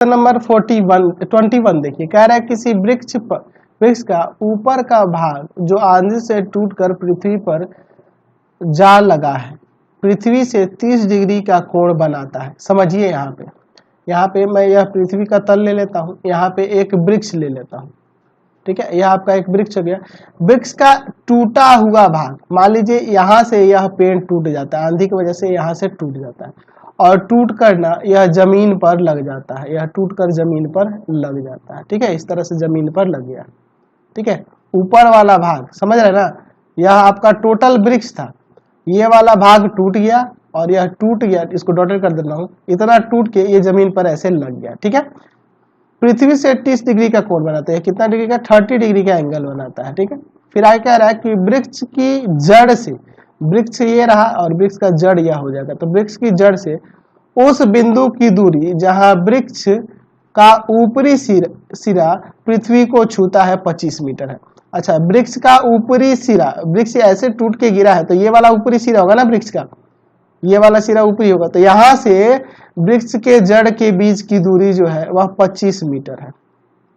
Number 21 देखिए, कह रहा है किसी वृक्ष का ऊपर का भाग जो आंधी से टूटकर पृथ्वी पर जा लगा है, पृथ्वी से 30 डिग्री का कोण बनाता है। समझिए यहाँ पे मैं यह पृथ्वी का तल ले लेता हूँ, यहाँ पे एक वृक्ष ले लेता हूँ, ठीक है। यह आपका एक वृक्ष हो गया। वृक्ष का टूटा हुआ भाग, मान लीजिए यहाँ से यह पेड़ टूट जाता है, आंधी की वजह से यहाँ से टूट जाता है और टूट कर ना यह जमीन पर लग जाता है, यह टूट कर जमीन पर लग जाता है, ठीक है। इस तरह से जमीन पर लग गया, ठीक है। ऊपर वाला भाग समझ रहे ना, यह आपका टोटल वृक्ष था, ये वाला भाग टूट गया और यह टूट गया, इसको डॉटेड कर देता हूँ, इतना टूट के ये जमीन पर ऐसे लग गया, ठीक है। पृथ्वी से 30 डिग्री का कोण बनाते हैं, कितना डिग्री का, 30 डिग्री का एंगल बनाता है, ठीक है। फिर आगे कह रहा है कि वृक्ष की जड़ से, वृक्ष ये रहा और वृक्ष का जड़ यह हो जाएगा, तो वृक्ष की जड़ से उस बिंदु की दूरी जहां वृक्ष का ऊपरी सिरा पृथ्वी को छूता है 25 मीटर है। अच्छा, वृक्ष का ऊपरी सिरा, वृक्ष ऐसे टूट के गिरा है तो ये वाला ऊपरी सिरा होगा ना वृक्ष का, ये वाला सिरा ऊपरी होगा, तो यहाँ से वृक्ष के जड़ के बीच की दूरी जो है वह 25 मीटर है।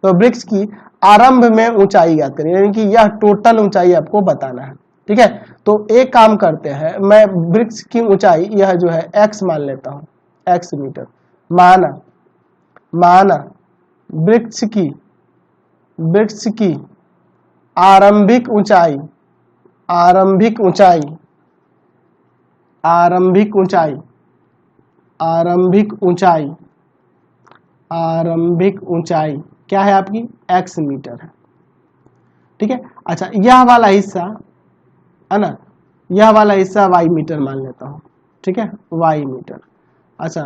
तो वृक्ष की आरंभ में ऊंचाई ज्ञात करें, यानी कि यह टोटल ऊंचाई आपको बताना है, ठीक है। तो एक काम करते हैं, मैं वृक्ष की ऊंचाई यह जो है x मान लेता हूं, x मीटर माना वृक्ष की आरंभिक ऊंचाई क्या है आपकी, x मीटर है, ठीक है। अच्छा, यह वाला हिस्सा है ना, यह वाला हिस्सा y मीटर मान लेता हूं, ठीक है, y मीटर। अच्छा,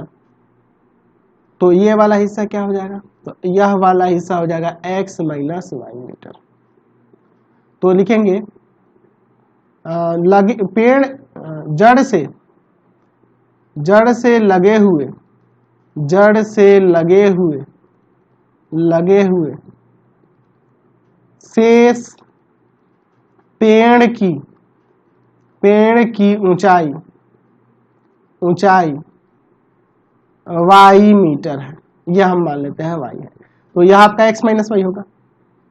तो ये वाला हिस्सा क्या हो जाएगा, तो यह वाला हिस्सा हो जाएगा x माइनस y मीटर। तो लिखेंगे पेड़ जड़ से लगे हुए शेष पेड़ की ऊंचाई y मीटर है, यह हम मान लेते हैं y है। तो यह आपका x माइनस वाई होगा,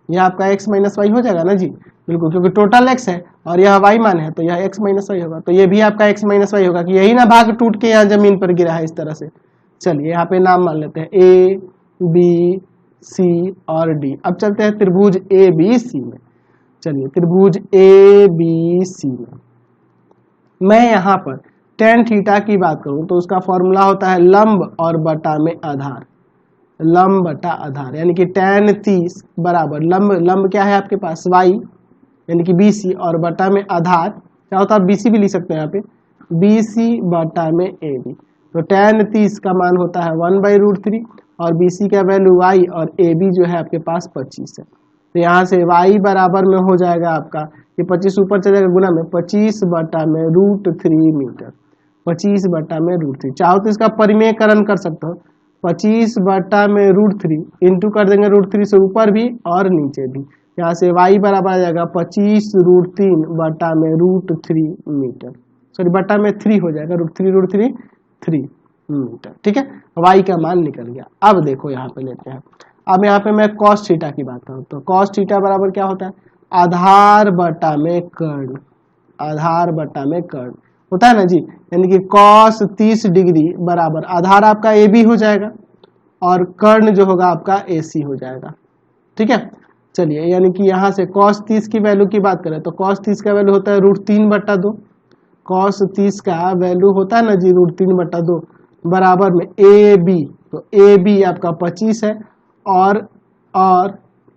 यह आपका x माइनस वाई हो जाएगा ना जी, बिल्कुल, क्योंकि टोटल x है और यह y मान है तो यह x माइनस वाई होगा। तो यह भी आपका x माइनस वाई होगा कि यही ना भाग टूट के यहाँ जमीन पर गिरा है इस तरह से। चलिए यहाँ पे नाम मान लेते हैं A, B, C और D। अब चलते हैं त्रिभुज ABC में। चलिए त्रिभुज ABC में मैं यहाँ पर tan थीटा की बात करूँ तो उसका फॉर्मूला होता है लंब और बटा में आधार, लंब बटा आधार, यानी कि tan 30 बराबर लंब क्या है आपके पास y, यानी कि BC, और बटा में आधार क्या होता है, BC भी लिख सकते हैं यहाँ पे, BC बटा में AB। तो tan 30 का मान होता है 1/√3 और BC का वैल्यू y और AB जो है आपके पास 25 है। तो यहाँ से y बराबर में हो जाएगा आपका, ये 25 ऊपर चले जाएगा गुना में, 25 बटा में √3 मीटर, 25 बटा में √3। चाहो तो इसका परिमेयकरण कर सकते हो, 25 बटा में √3 इंटू कर देंगे √3 से ऊपर भी और नीचे भी, यहाँ से y बराबर आ जाएगा 25√3 बटा में √3 मीटर, सॉरी बटा में 3 हो जाएगा, √3 3 मीटर, ठीक है। y का मान निकल गया। अब देखो यहाँ पे लेते हैं, अब यहाँ पे मैं cos थीटा की बात करूँ तो cos थीटा बराबर क्या होता है, आधार बटा में कर्ण, आधार बटा में कर्ण होता है ना जी, यानी कि cos 30 डिग्री बराबर आधार आपका AB हो जाएगा और कर्ण जो होगा आपका AC हो जाएगा, ठीक है। चलिए, यानी कि यहाँ से cos 30 की वैल्यू की बात करें तो cos 30 का वैल्यू होता है √3/2, cos 30 का वैल्यू होता है ना जी √3/2 बराबर में AB, तो AB आपका 25 है और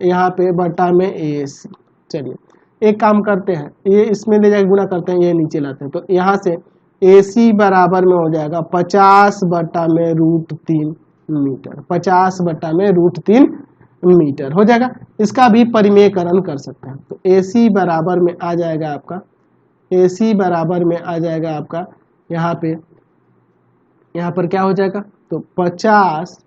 यहाँ पे बटा में AC। चलिए एक काम करते हैं, ये इसमें ले जाकर गुना करते हैं, ये नीचे लाते हैं, तो यहाँ से AC बराबर में हो जाएगा 50 बटा में √3 मीटर, 50 बटा में √3 मीटर हो जाएगा। इसका भी परिमेयकरण कर सकते हैं, तो AC बराबर में आ जाएगा आपका, AC बराबर में आ जाएगा आपका यहाँ पर क्या हो जाएगा, तो 50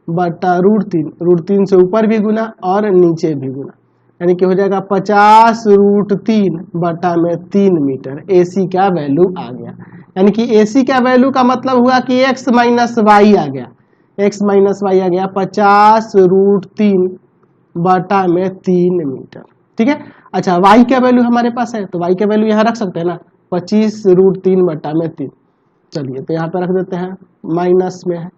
बटा √3 से ऊपर भी गुना और नीचे भी गुना, यानी कि हो जाएगा 50√3 बटा में 3 मीटर। AC का वैल्यू आ गया, यानी कि AC का वैल्यू का मतलब हुआ कि x माइनस वाई आ गया, एक्स माइनस वाई आ गया 50√3/3 मीटर। ठीक है। अच्छा y का वैल्यू हमारे पास है तो y का वैल्यू यहाँ रख सकते हैं ना 25√3/3। चलिए तो यहाँ पे रख देते हैं, माइनस में है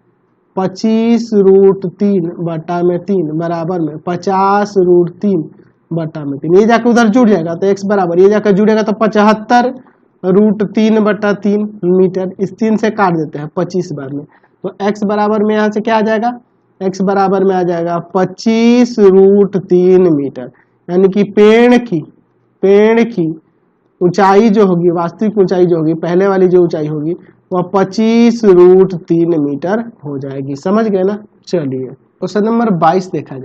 25√3/3 बराबर में 50√3/3। ये जाकर उधर जुड़ जाएगा तो x बराबर, ये जाकर जुड़ेगा तो 75√3/3 मीटर। इस 3 से काट देते हैं 25 बार में, तो x बराबर में यहाँ से क्या आ जाएगा, x बराबर में आ जाएगा 25√3 मीटर। यानी कि पेड़ की ऊंचाई जो होगी, वास्तविक ऊंचाई जो होगी, पहले वाली जो ऊंचाई होगी वह 25√3 मीटर हो जाएगी। समझ गए ना। चलिए क्वेश्चन नंबर 22 देखा जाए।